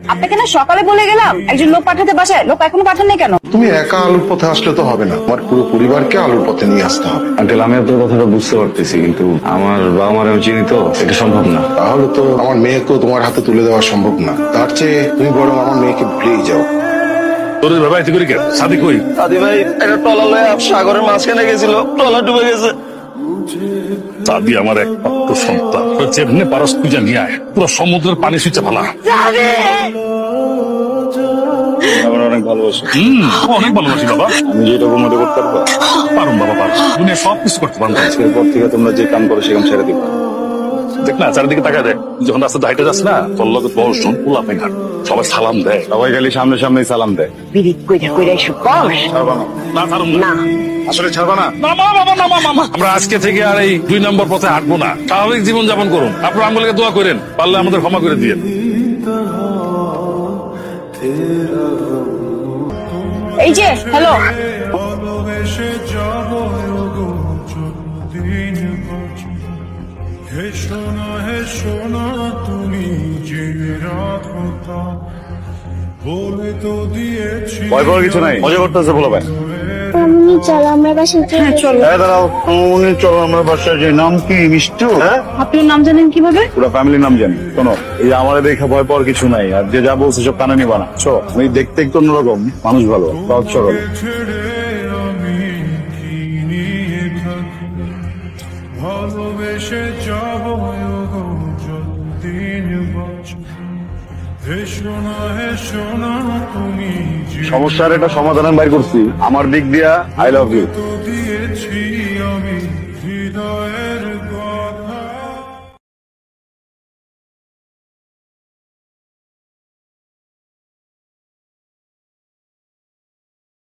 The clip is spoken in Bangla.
আপনাকে না সকালে বলে গেলাম একজন লোক পাঠাতে বাসায়, লোক এখনো পাঠাননি কেন? তুমি একা আলুর পথে আসলে তো হবে না, আমার পুরো পরিবারকে আলুর পথে নিয়ে আসতে হবে। আঙ্কেল, আমি আপনার কথাটা বুঝতে পারতেছি, কিন্তু আমার বাবা মার আমি চিনি তো, এটা সম্ভব না। তাহলে তো আমার মেয়েকেও তোমার হাতে তুলে দেওয়া সম্ভব না। তার চেয়ে তুমি বরং আমার মেয়েকে ভুলেই যাও। তোর ভাই তুই কে সাদি কই? সাদি ভাই একটা ট্রলার লয়ে সাগরের মাঝখানে গেছিল, ট্রলার ডুবে গেছে। সাদি আমার একমাত্র সন্তান, যেমনি পারস পূজা নিয়ে আয়, পুরো সমুদ্রের পানি সুইচে ফেলা। আমার অনেক ভালোবাসি। অনেক ভালোবাসি বাবা। আমি যেটা মনে করতে পারবো পারুন বাবা, পারুন। দুনিয়া সব কিছু করতে পারুন। আজকের পর থেকে তোমরা যে কাম করো সেখানে ছেড়ে দিবো। দেখ না, চারিদিকে তাকায় দেখ, যখন রাস্তাতে হাইটে যাস না, তোর লগে 10 জন পোলা পেঙ্গার সবাই সালাম দেয়। সবাই খালি সামনে সামনেই সালাম দেয়। বিড়ি কইরা কইরা এসব বস। ছাড়বা না? না ছাড়ুন না। আসলে ছাড়বা না? না মা, বাবা না মামা, আমরা আজকে থেকে আর এই 2 নম্বর পথে হাঁটবো না। স্বাভাবিক জীবন যাপন করুন। আপনার আঙ্গুলকে দোয়া করেন, পারলে আমাদের ক্ষমা করে দিয়ে। এই যে হ্যালো, ভয় পাওয়ার কিছু নাই, মজা করতেছে বলো ভাই। মামুনি চলো আমরা বাসায় চলে যাই। চলো। দাঁড়াও, উনি চলো আমরা বাসায় যাই। নাম কি? মিষ্টু? হ্যাঁ, আপনার নাম জানেন কিভাবে? পুরো ফ্যামিলির নাম জানি। শোনো, এই যে আমার দেখে ভয় পাওয়ার কিছু নাই, আর যে যা বলছে সব কানে নিবা না। চো, আমি দেখতে একটু অন্যরকম, মানুষ ভালো, সহজ সরল। সমস্যার একটা সমাধান আমি বাইর করছি আমার দিক দিয়া। I love you.